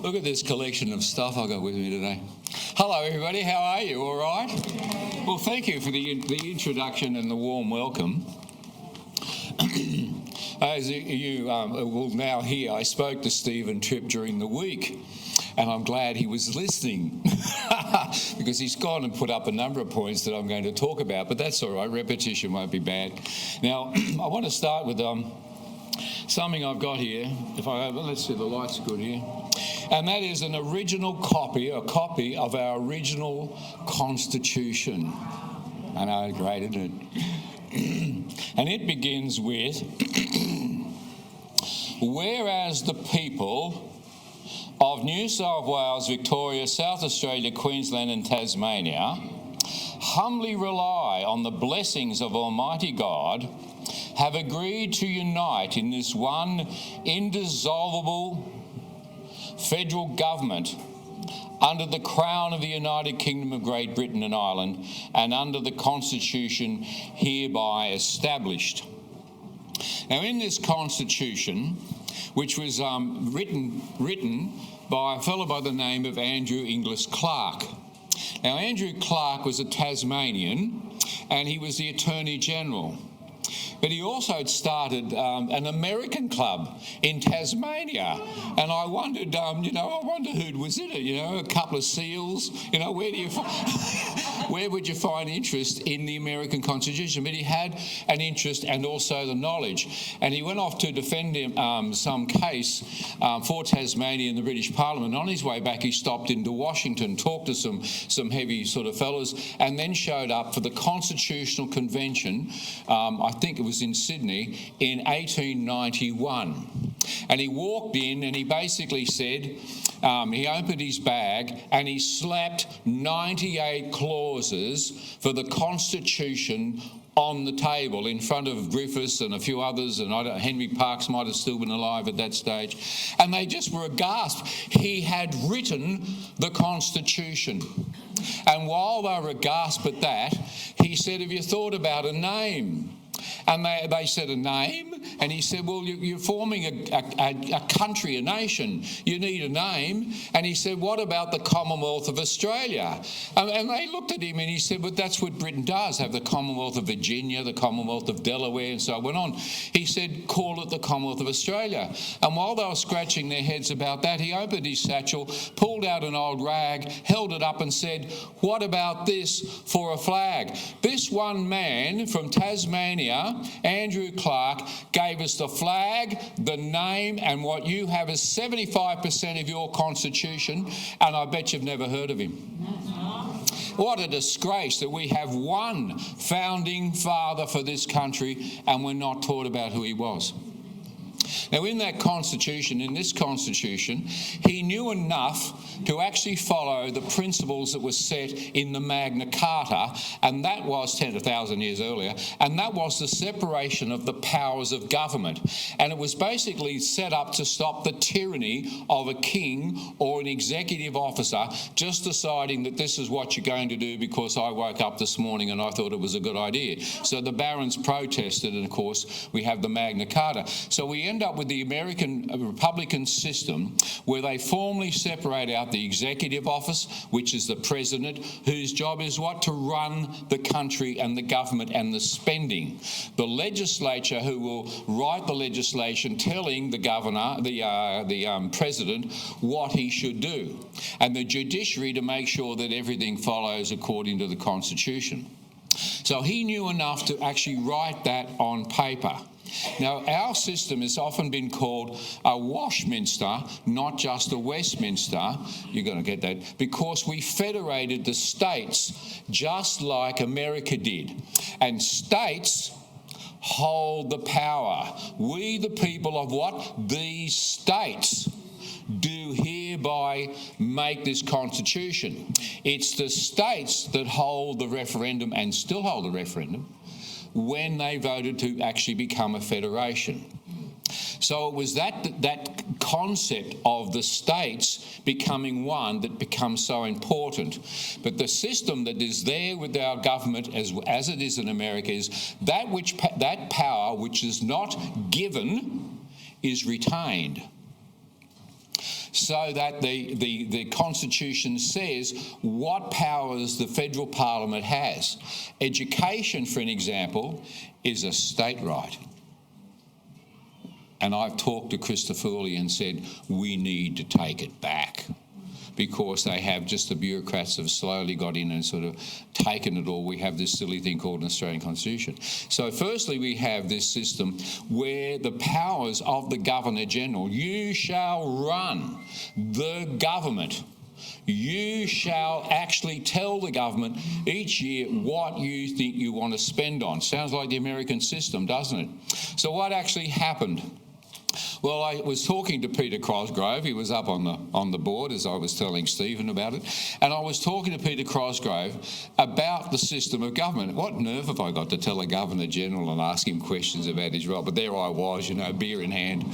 Look at this collection of stuff I've got with me today. Hello, everybody. How are you? All right? Well, thank you for the introduction and the warm welcome. As you will now hear, I spoke to Stephen Tripp during the week, and I'm glad he was listening because he's gone and put up a number of points that I'm going to talk about, but that's all right. Repetition won't be bad. Now, I want to start with something I've got here. Let's see, the light's good here. And that is an original copy, a copy of our original Constitution. I know, great, isn't it? And it begins with, whereas the people of New South Wales, Victoria, South Australia, Queensland and Tasmania humbly rely on the blessings of Almighty God, have agreed to unite in this one indissoluble federal government under the Crown of the United Kingdom of Great Britain and Ireland and under the Constitution hereby established. Now, in this Constitution, which was written by a fellow by the name of Andrew Inglis Clark. Now, Andrew Clark was a Tasmanian and he was the Attorney General. But he also had started an American club in Tasmania. And I wondered, I wonder who was in it, a couple of SEALs. Where would you find interest in the American Constitution? But he had an interest and also the knowledge. And he went off to defend some case for Tasmania in the British Parliament. On his way back, he stopped into Washington, talked to some heavy sort of fellows, and then showed up for the Constitutional Convention, I think it was in Sydney, in 1891. And he walked in and he basically said, he opened his bag and he slapped 98 clauses for the Constitution on the table in front of Griffiths and a few others, and Henry Parkes might have still been alive at that stage. And they just were aghast. He had written the Constitution. And while they were aghast at that, he said, have you thought about a name? And they said, a name? And he said, well, you're forming a country, a nation. You need a name. And he said, what about the Commonwealth of Australia? And they looked at him and he said, but that's what Britain does, have the Commonwealth of Virginia, the Commonwealth of Delaware, and so on. He said, call it the Commonwealth of Australia. And while they were scratching their heads about that, he opened his satchel, pulled out an old rag, held it up and said, what about this for a flag? This one man from Tasmania, Andrew Clark, gave us the flag, the name, and what you have is 75% of your Constitution, and I bet you've never heard of him. What a disgrace that we have one founding father for this country and we're not taught about who he was. Now, in this Constitution, he knew enough to actually follow the principles that were set in the Magna Carta, and that was 10,000 years earlier, and that was the separation of the powers of government. And it was basically set up to stop the tyranny of a king or an executive officer just deciding that this is what you're going to do because I woke up this morning and I thought it was a good idea. So the barons protested, and of course we have the Magna Carta. So we end up with the American Republican system where they formally separate out the executive office, which is the president, whose job is what? To run the country and the government and the spending. The legislature, who will write the legislation telling the governor, the president, what he should do. And the judiciary to make sure that everything follows according to the Constitution. So he knew enough to actually write that on paper. Now, our system has often been called a Washminster, not just a Westminster. You're going to get that. Because we federated the states just like America did. And states hold the power. We, the people of what? These states, do hereby make this Constitution. It's the states that hold the referendum and still hold the referendum when they voted to actually become a federation. So it was that concept of the states becoming one that becomes so important. But the system that is there with our government, as it is in America, is that power which is not given is retained. so that the Constitution says what powers the federal parliament has. Education, for an example, is a state right. And I've talked to Christopher Foley and said, we need to take it back, because they have just the bureaucrats have slowly got in and sort of taken it all. We have this silly thing called an Australian Constitution. So firstly, we have this system where the powers of the Governor-General, you shall run the government. You shall actually tell the government each year what you think you want to spend on. Sounds like the American system, doesn't it? So what actually happened? Well, I was talking to Peter Cosgrove. He was up on the board, as I was telling Stephen about it. And I was talking to Peter Cosgrove about the system of government. What nerve have I got to tell a Governor-General and ask him questions about his role? But there I was, beer in hand.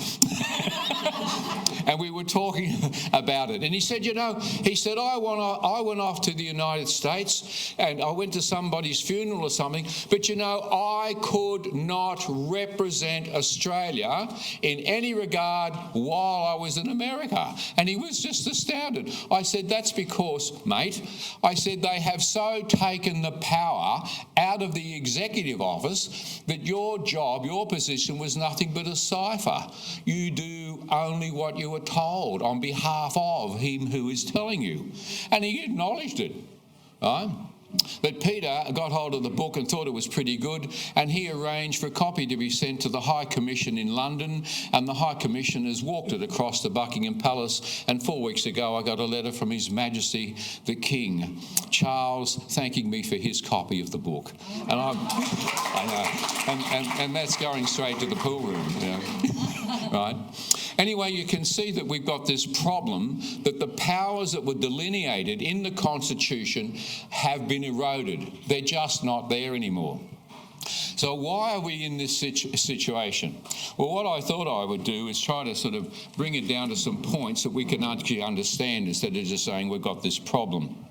And we were talking about it. And he said, I went off to the United States and I went to somebody's funeral or something, but I could not represent Australia in any regard while I was in America. And he was just astounded. I said, that's because, mate, I said, they have so taken the power out of the executive office that your job, your position was nothing but a cipher. You do only what you were told on behalf of him who is telling you. And he acknowledged it, right? But Peter got hold of the book and thought it was pretty good, and he arranged for a copy to be sent to the High Commission in London, and the High Commissioners walked it across to Buckingham Palace, and 4 weeks ago I got a letter from His Majesty the King Charles thanking me for his copy of the book. And I know, and that's going straight to the pool room, right? Anyway, you can see that we've got this problem that the powers that were delineated in the Constitution have been eroded. They're just not there anymore. So why are we in this situation? Well, what I thought I would do is try to sort of bring it down to some points that we can actually understand instead of just saying we've got this problem.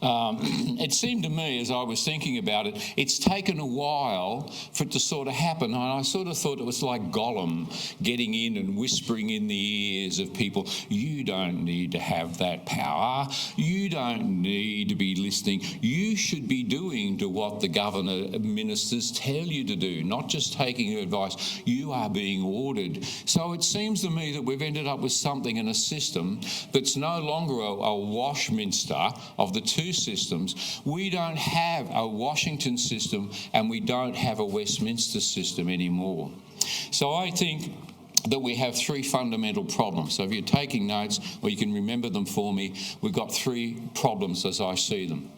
It seemed to me, as I was thinking about it, it's taken a while for it to sort of happen. And I sort of thought it was like Gollum getting in and whispering in the ears of people, you don't need to have that power. You don't need to be listening. You should be doing to what the governor ministers tell you to do, not just taking advice. You are being ordered. So it seems to me that we've ended up with something in a system that's no longer a Washminster of the two systems. We don't have a Washington system and we don't have a Westminster system anymore. So I think that we have three fundamental problems. So if you're taking notes, or you can remember them for me, we've got three problems as I see them.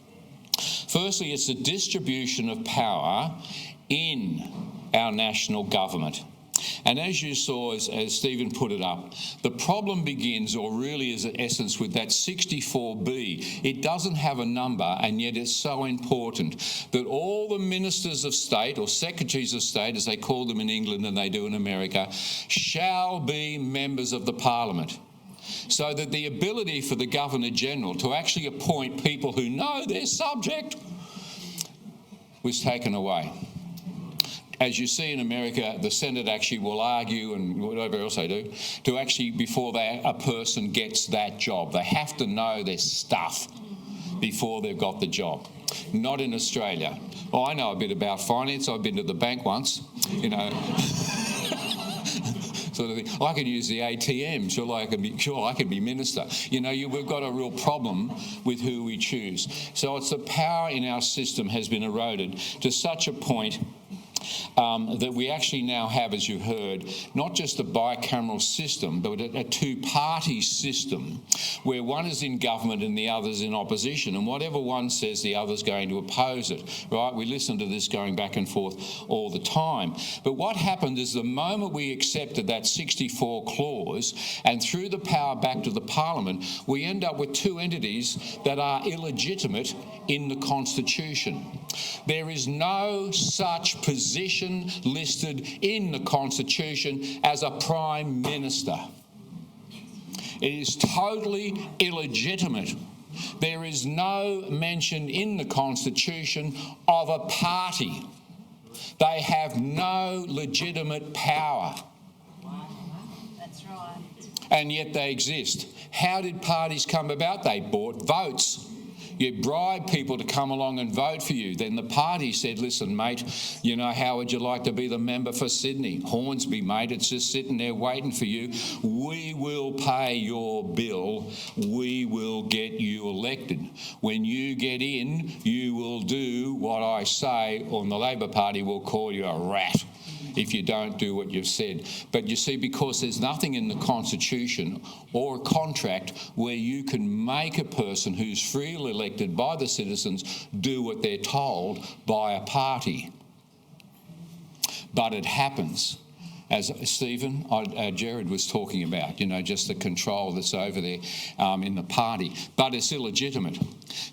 Firstly, it's the distribution of power in our national government. And as you saw, as Stephen put it up, the problem begins, or really is in essence, with that 64B. It doesn't have a number, and yet it's so important that all the ministers of state, or secretaries of state, as they call them in England and they do in America, shall be members of the Parliament. So that the ability for the Governor-General to actually appoint people who know their subject was taken away. As you see in America, the Senate actually will argue, and whatever else they do, to actually, before a person gets that job, they have to know their stuff before they've got the job. Not in Australia. Well, I know a bit about finance. I've been to the bank once, sort of thing. I can use the ATM. Sure, I can be minister. We've got a real problem with who we choose. So it's the power in our system has been eroded to such a point that we actually now have, as you've heard, not just a bicameral system, but a two-party system where one is in government and the other's in opposition. And whatever one says, the other's going to oppose it, right? We listen to this going back and forth all the time. But what happened is the moment we accepted that 64 clause and threw the power back to the Parliament, we end up with two entities that are illegitimate in the Constitution. There is no such position listed in the Constitution as a Prime Minister. It is totally illegitimate. There is no mention in the Constitution of a party. They have no legitimate power. That's right. and yet they exist. How did parties come about? They bought votes. You bribe people to come along and vote for you. Then the party said, listen, mate, you know, how would you like to be the member for Sydney? Hornsby, mate, it's just sitting there waiting for you. We will pay your bill. We will get you elected. When you get in, you will do what I say, or the Labor Party will call you a rat if you don't do what you've said. But you see, because there's nothing in the Constitution or a contract where you can make a person who's freely elected by the citizens do what they're told by a party. But it happens. As Stephen, Jared was talking about, you know, just the control that's over there in the party. But it's illegitimate.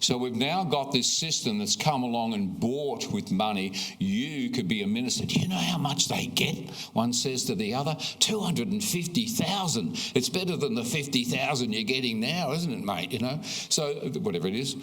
So we've now got this system that's come along and bought with money. You could be a minister. Do you know how much they get? One says to the other, 250,000. It's better than the 50,000 you're getting now, isn't it, mate? You know, so whatever it is.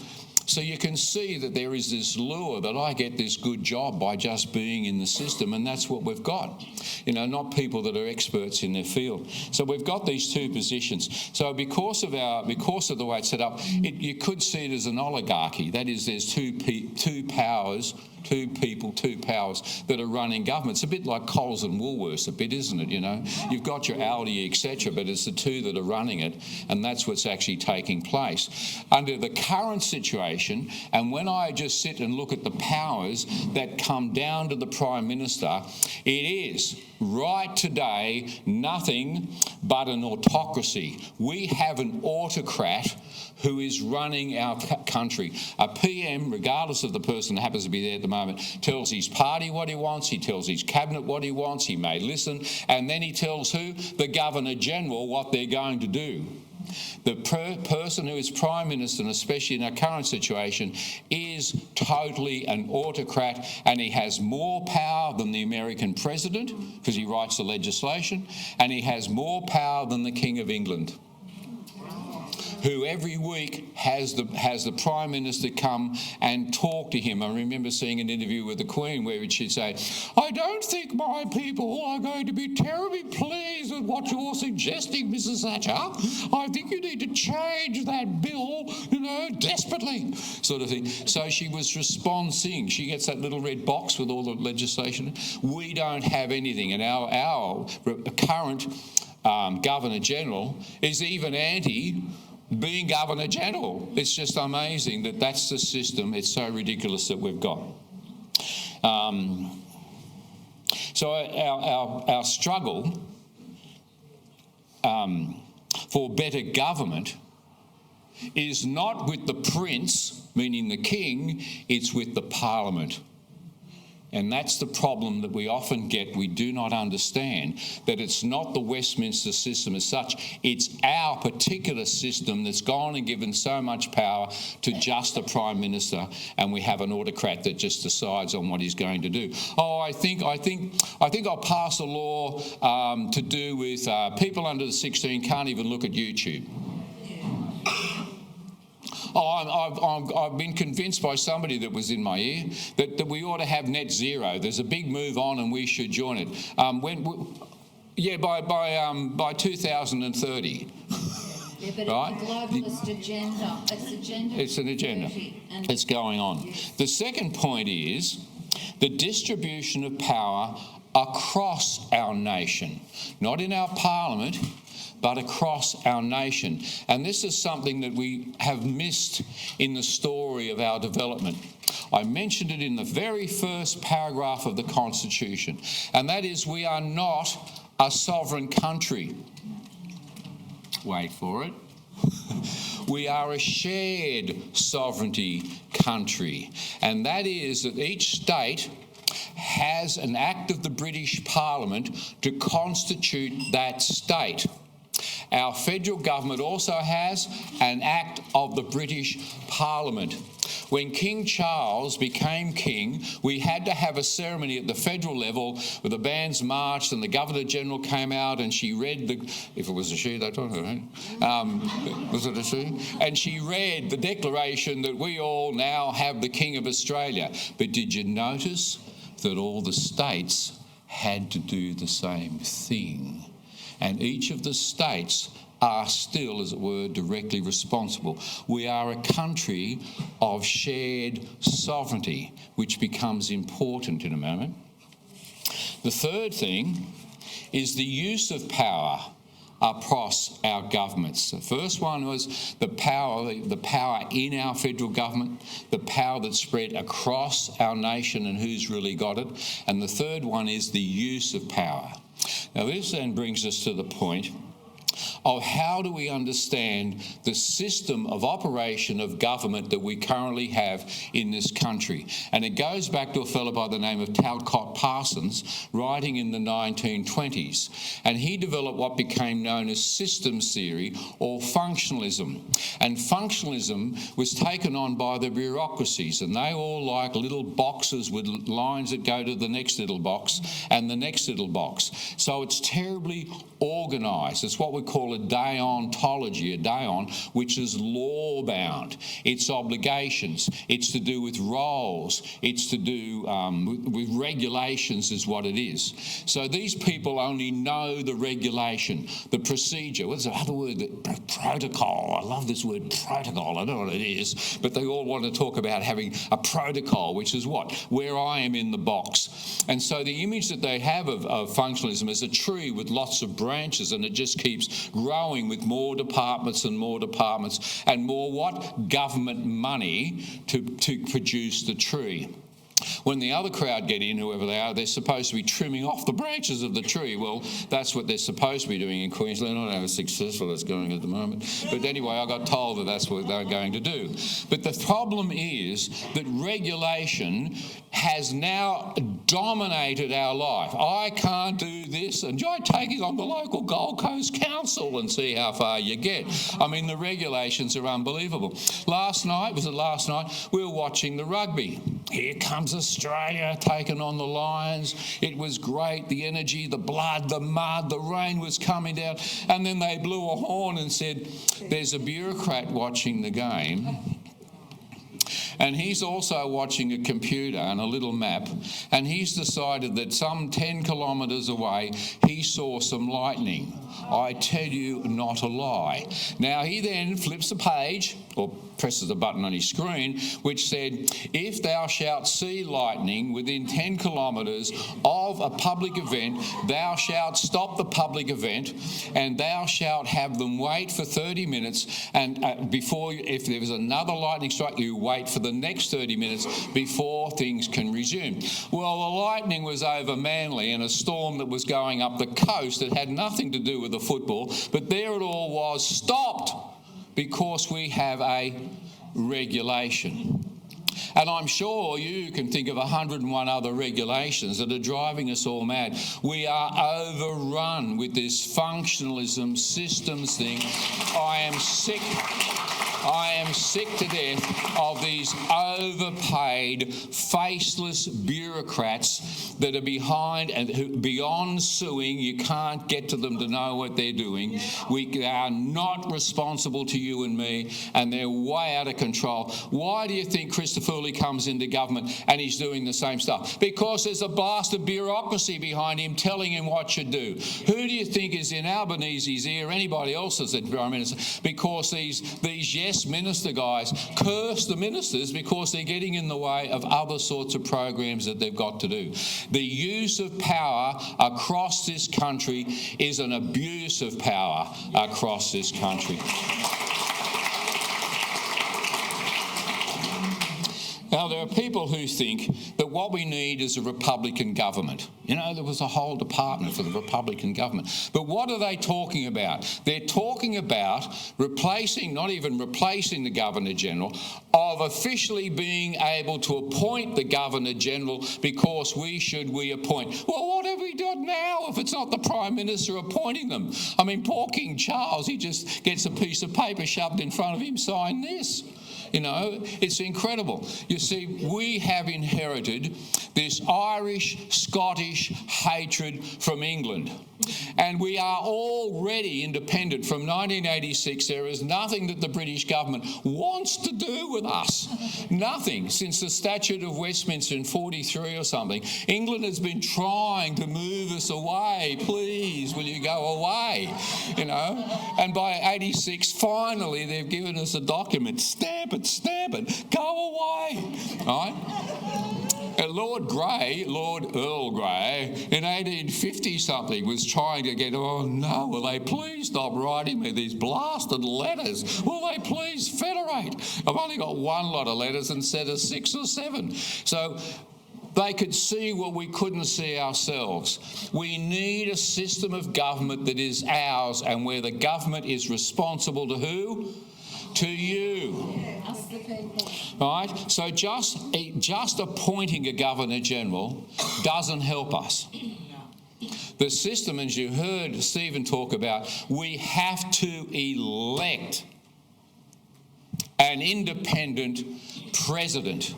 So you can see that there is this lure that I get this good job by just being in the system, and that's what we've got. You know, not people that are experts in their field. So we've got these two positions. So because of the way it's set up, you could see it as an oligarchy. That is, there's two powers. Two people, two powers that are running government. It's a bit like Coles and Woolworths, a bit, isn't it? You know, you've got your Aldi, etc., but it's the two that are running it, and that's what's actually taking place. Under the current situation, and when I just sit and look at the powers that come down to the Prime Minister, it is right today nothing but an autocracy. We have an autocrat who is running our country. A PM, regardless of the person that happens to be there at the moment, tells his party what he wants, he tells his cabinet what he wants, he may listen, and then he tells who? The Governor-General what they're going to do. The person who is Prime Minister, and especially in our current situation, is totally an autocrat, and he has more power than the American President, because he writes the legislation, and he has more power than the King of England, who every week has the Prime Minister come and talk to him. I remember seeing an interview with the Queen where she'd say, I don't think my people are going to be terribly pleased with what you're suggesting, Mrs Thatcher. I think you need to change that bill, you know, desperately, sort of thing. So she was responding. She gets that little red box with all the legislation. We don't have anything, and our current Governor-General is even anti being Governor-General. It's just amazing that that's the system. It's so ridiculous that we've got. So our struggle for better government is not with the Prince, meaning the King, it's with the Parliament. And that's the problem that we often get. We do not understand that it's not the Westminster system as such. It's our particular system that's gone and given so much power to just the Prime Minister, and we have an autocrat that just decides on what he's going to do. Oh, I think I'll pass a law to do with people under the 16 can't even look at YouTube. I've been convinced by somebody that was in my ear that we ought to have net zero. There's a big move on, and we should join it. By 2030. Yeah, but right? It's a globalist agenda. It's an agenda. It's going on. The second point is the distribution of power across our nation, not in our parliament, but across our nation. And this is something that we have missed in the story of our development. I mentioned it in the very first paragraph of the Constitution, and that is we are not a sovereign country. Wait for it. We are a shared sovereignty country, and that is that each state has an act of the British Parliament to constitute that state. Our federal government also has an act of the British Parliament. When King Charles became king, we had to have a ceremony at the federal level where the bands marched and the Governor-General came out and she read if it was a she, that time, was it a she? And she read the declaration that we all now have the King of Australia. But did you notice that all the states had to do the same thing? and each of the states are still, as it were, directly responsible. We are a country of shared sovereignty, which becomes important in a moment. The third thing is the use of power across our governments. The first one was the power in our federal government, the power that's spread across our nation and who's really got it. And the third one is the use of power. Now, this then brings us to the point of how do we understand the system of operation of government that we currently have in this country. And it goes back to a fellow by the name of Talcott Parsons, writing in the 1920s. And he developed what became known as systems theory or functionalism. And functionalism was taken on by the bureaucracies, and they all like little boxes with lines that go to the next little box and the next little box. So it's terribly organised. It's what we call a deontology, a deon, which is law-bound. It's obligations. It's to do with roles. It's to do with regulations is what it is. So these people only know the regulation, the procedure. What's the other word? Protocol. I love this word, protocol. I don't know what it is, but they all want to talk about having a protocol, which is what? Where I am in the box. And so the image that they have of functionalism is a tree with lots of branches, and it just keeps growing with more departments and more departments and more what? Government money to produce the tree. When the other crowd get in, whoever they are, they're supposed to be trimming off the branches of the tree. Well, that's what they're supposed to be doing in Queensland. I don't know how successful that's going at the moment. But anyway, I got told that that's what they're going to do. But the problem is that regulation has now dominated our life. I can't do this. Enjoy taking on the local Gold Coast Council and see how far you get. I mean, the regulations are unbelievable. Last night, we were watching the rugby. Here comes Australia taking on the Lions. It was great, the energy, the blood, the mud, the rain was coming down. And then they blew a horn and said, there's a bureaucrat watching the game. And he's also watching a computer and a little map, and he's decided that some 10 kilometres away he saw some lightning. I tell you, not a lie. Now he then flips a page, or presses a button on his screen, which said, if thou shalt see lightning within 10 kilometres of a public event, thou shalt stop the public event, and thou shalt have them wait for 30 minutes, and before, if there was another lightning strike, you wait for the next 30 minutes before things can resume. Well, the lightning was over Manly in a storm that was going up the coast. It had nothing to do with the football, but there it all was, stopped, because we have a regulation. And I'm sure you can think of 101 other regulations that are driving us all mad. We are overrun with this functionalism systems thing. I am sick to death of these overpaid, faceless bureaucrats that are behind and who, beyond suing, you can't get to them to know what they're doing. They are not responsible to you and me, and they're way out of control. Why do you think Christopher Lee comes into government and he's doing the same stuff? Because there's a blast of bureaucracy behind him telling him what to do. Who do you think is in Albanese's ear, anybody else's Prime Minister? Because these yes minister guys curse the ministers because they're getting in the way of other sorts of programs that they've got to do. The use of power across this country is an abuse of power across this country. Now, there are people who think that what we need is a Republican government. You know, there was a whole department for the Republican government. But what are they talking about? They're talking about replacing, not even replacing the Governor-General, of officially being able to appoint the Governor-General because we appoint. Well, what have we done now if it's not the Prime Minister appointing them? I mean, poor King Charles, he just gets a piece of paper shoved in front of him, sign this. You know, it's incredible. You see, we have inherited this Irish, Scottish hatred from England. And we are already independent. From 1986, there is nothing that the British government wants to do with us. Nothing. Since the Statute of Westminster in 43 or something, England has been trying to move us away. Please, will you go away? You know? And by 86, finally, they've given us a document. Stamp it, go away. Right? Lord Earl Grey, in 1850-something, was trying to get, oh no, will they please stop writing me these blasted letters? Will they please federate? I've only got one lot of letters instead of 6 or 7. So they could see what we couldn't see ourselves. We need a system of government that is ours, and where the government is responsible to who? To you. Us the people. Right? So just appointing a Governor-General doesn't help us. The system, as you heard Stephen talk about, we have to elect an independent president.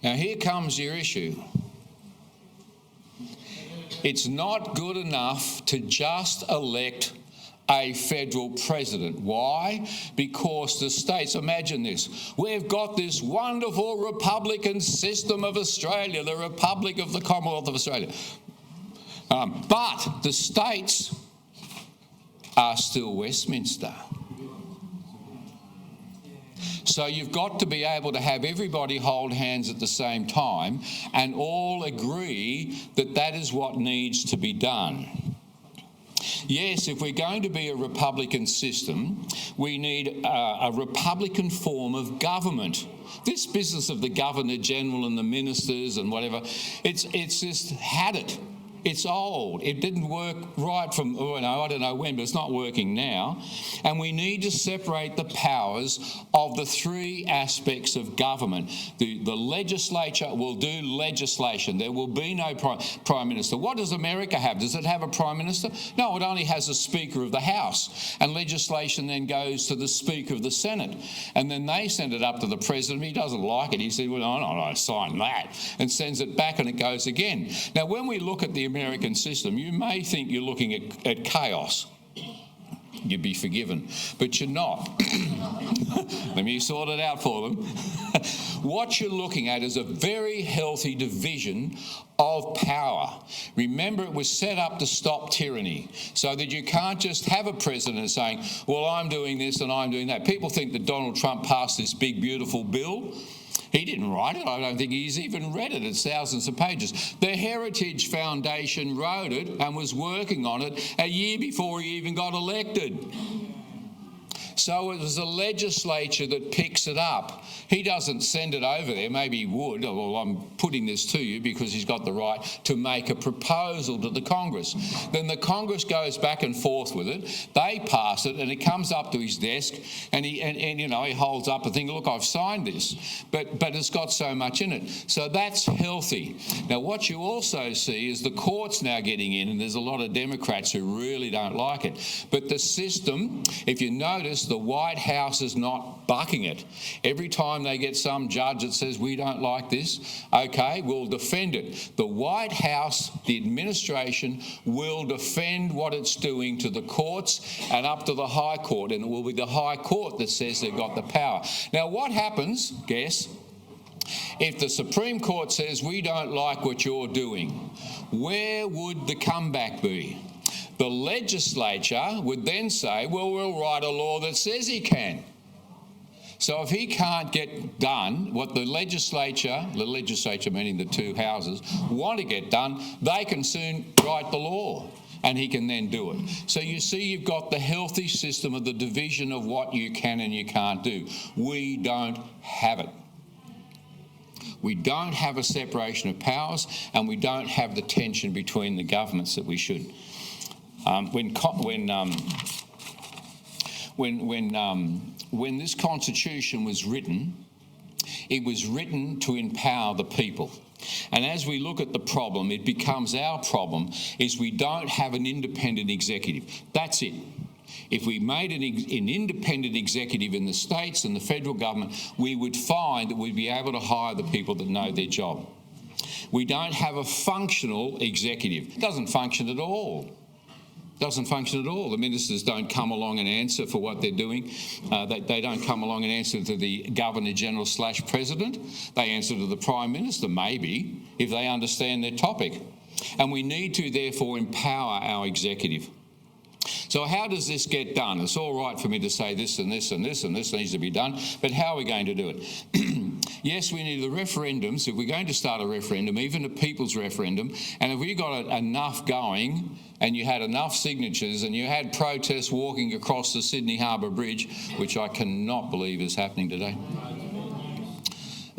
Now here comes your issue. It's not good enough to just elect a federal president. Why? Because the states, imagine this, we've got this wonderful Republican system of Australia, the Republic of the Commonwealth of Australia. But the states are still Westminster. So you've got to be able to have everybody hold hands at the same time and all agree that that is what needs to be done. Yes, if we're going to be a Republican system, we need a Republican form of government. This business of the Governor-General and the ministers and whatever, it's just had it. It's old. It didn't work right from, I don't know when, but it's not working now. And we need to separate the powers of the 3 aspects of government. The legislature will do legislation. There will be no prime minister. What does America have? Does it have a prime minister? No, it only has a Speaker of the House. And legislation then goes to the Speaker of the Senate. And then they send it up to the President. He doesn't like it. He said, well, no, sign that. And sends it back and it goes again. Now, when we look at the American system, you may think you're looking at chaos. You'd be forgiven, but you're not. Let me sort it out for them. What you're looking at is a very healthy division of power. Remember, it was set up to stop tyranny, so that you can't just have a president saying, well, I'm doing this and I'm doing that. People think that Donald Trump passed this big, beautiful bill. He didn't write it. I don't think he's even read it. It's thousands of pages. The Heritage Foundation wrote it and was working on it a year before he even got elected. So it was the legislature that picks it up. He doesn't send it over there. Maybe he would. Well, I'm putting this to you because he's got the right to make a proposal to the Congress. Then the Congress goes back and forth with it. They pass it, and it comes up to his desk, and he holds up a thing. Look, I've signed this, but it's got so much in it. So that's healthy. Now, what you also see is the courts now getting in, and there's a lot of Democrats who really don't like it. But the system, if you notice, the White House is not bucking it. Every time they get some judge that says, we don't like this, okay, we'll defend it. The White House, the administration, will defend what it's doing to the courts and up to the High Court, and it will be the High Court that says they've got the power. Now, what happens, guess, if the Supreme Court says, we don't like what you're doing? Where would the comeback be? The legislature would then say, well, we'll write a law that says he can. So if he can't get done what the legislature meaning the 2 houses, want to get done, they can soon write the law and he can then do it. So you see, you've got the healthy system of the division of what you can and you can't do. We don't have it. We don't have a separation of powers, and we don't have the tension between the governments that we should. When this Constitution was written, it was written to empower the people. And as we look at the problem, it becomes our problem, is we don't have an independent executive. That's it. If we made an independent executive in the states and the federal government, we would find that we'd be able to hire the people that know their job. We don't have a functional executive. It doesn't function at all. Doesn't function at all. The ministers don't come along and answer for what they're doing. They don't come along and answer to the Governor-General / President. They answer to the Prime Minister, maybe, if they understand their topic. And we need to, therefore, empower our executive. So how does this get done? It's all right for me to say this and this and this and this needs to be done, but how are we going to do it? Yes, we need the referendums. If we're going to start a referendum, even a people's referendum, and if we got enough going and you had enough signatures and you had protests walking across the Sydney Harbour Bridge, which I cannot believe is happening today.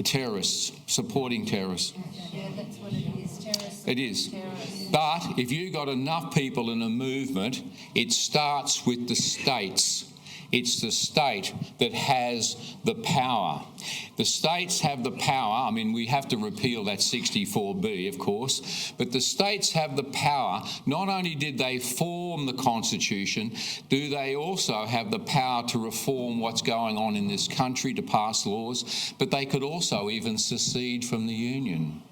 Terrorists, supporting terrorists. Yeah, that's what it is. Terrorists. It is. Terrorists. But if you got enough people in a movement, it starts with the states. It's the state that has the power. The states have the power. I mean, we have to repeal that 64B, of course, but the states have the power. Not only did they form the Constitution, do they also have the power to reform what's going on in this country, to pass laws, but they could also even secede from the Union.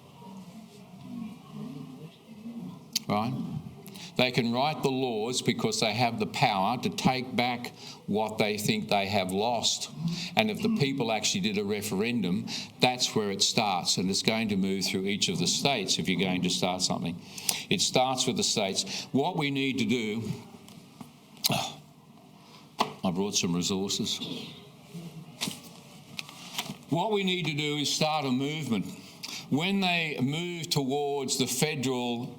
Right? They can write the laws because they have the power to take back what they think they have lost. And if the people actually did a referendum, that's where it starts. And it's going to move through each of the states if you're going to start something. It starts with the states. What we need to do... I brought some resources. What we need to do is start a movement. When they moved towards the federal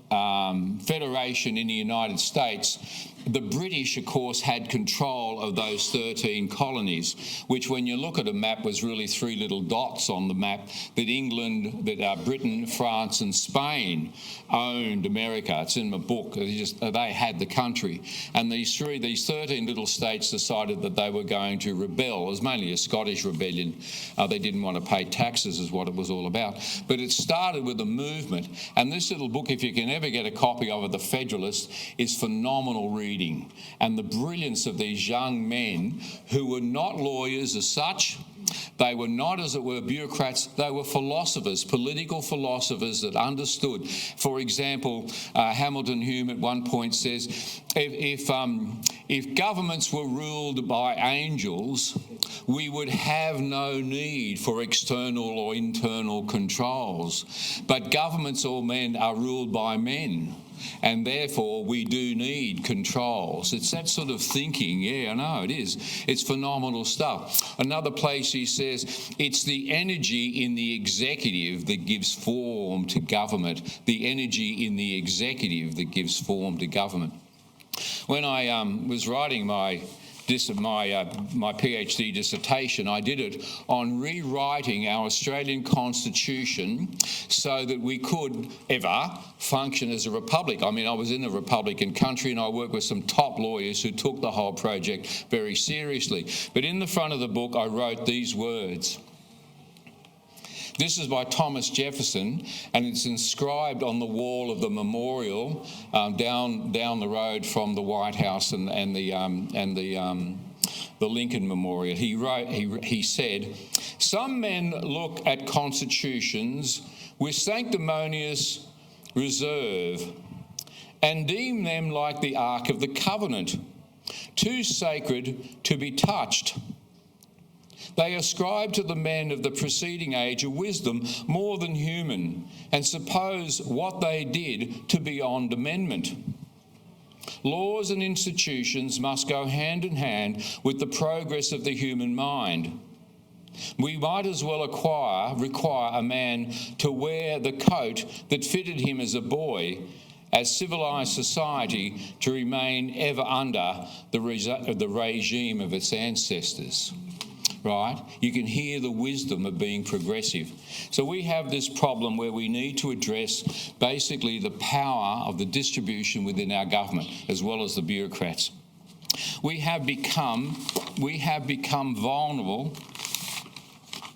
federation in the United States, the British, of course, had control of those 13 colonies, which when you look at a map was really three little dots on the map, that Britain, France and Spain owned America. It's in my book. They had the country. And these 13 little states decided that they were going to rebel. It was mainly a Scottish rebellion. They didn't want to pay taxes is what it was all about. But it started with a movement. And this little book, if you can ever get a copy of it, The Federalist, is phenomenal reading. And the brilliance of these young men who were not lawyers as such. They were not, as it were, bureaucrats. They were philosophers, political philosophers that understood. For example, Hamilton Hume at one point says, if governments were ruled by angels, we would have no need for external or internal controls. But governments or men are ruled by men. And therefore, we do need controls. It's that sort of thinking. Yeah, I know, it is. It's phenomenal stuff. Another place he says, it's the energy in the executive that gives form to government. The energy in the executive that gives form to government. When I was writing my PhD dissertation, I did it on rewriting our Australian Constitution so that we could ever function as a republic. I mean, I was in a Republican country and I worked with some top lawyers who took the whole project very seriously. But in the front of the book, I wrote these words. This is by Thomas Jefferson, and it's inscribed on the wall of the memorial down the road from the White House and the Lincoln Memorial. He said, "Some men look at constitutions with sanctimonious reserve and deem them like the Ark of the Covenant, too sacred to be touched. They ascribe to the men of the preceding age a wisdom more than human and suppose what they did to be beyond amendment. Laws and institutions must go hand in hand with the progress of the human mind. We might as well require a man to wear the coat that fitted him as a boy as civilised society to remain ever under the regime of its ancestors." Right? You can hear the wisdom of being progressive. So we have this problem where we need to address basically the power of the distribution within our government as well as the bureaucrats. We have become vulnerable.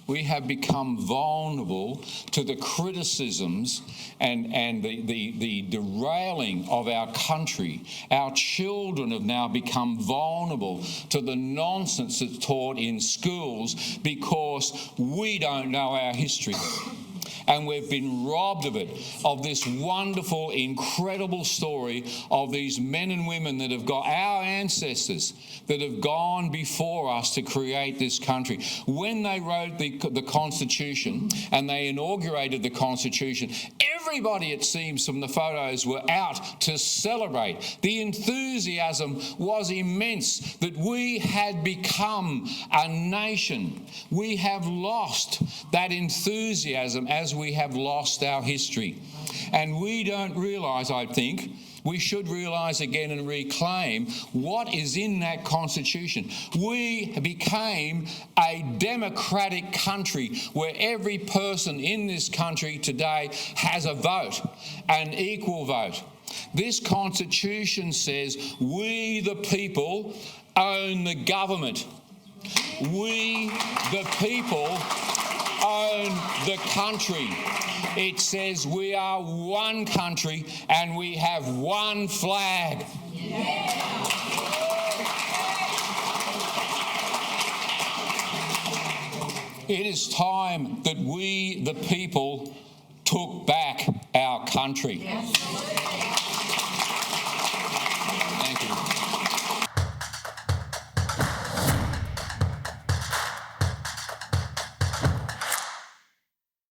We have become vulnerable to the criticisms and the derailing of our country. Our children have now become vulnerable to the nonsense that's taught in schools because we don't know our history. and we've been robbed of it, of this wonderful, incredible story of these men and women that have got our ancestors that have gone before us to create this country. When they wrote the Constitution and they inaugurated the Constitution, everybody, it seems from the photos, were out to celebrate. The enthusiasm was immense that we had become a nation. We have lost that enthusiasm as we have lost our history. And we don't realise, I think, we should realise again and reclaim what is in that Constitution. We became a democratic country where every person in this country today has a vote, an equal vote. This Constitution says we, the people, own the government. We, the people, own the country. It says we are one country and we have one flag. It is time that we, the people, took back our country.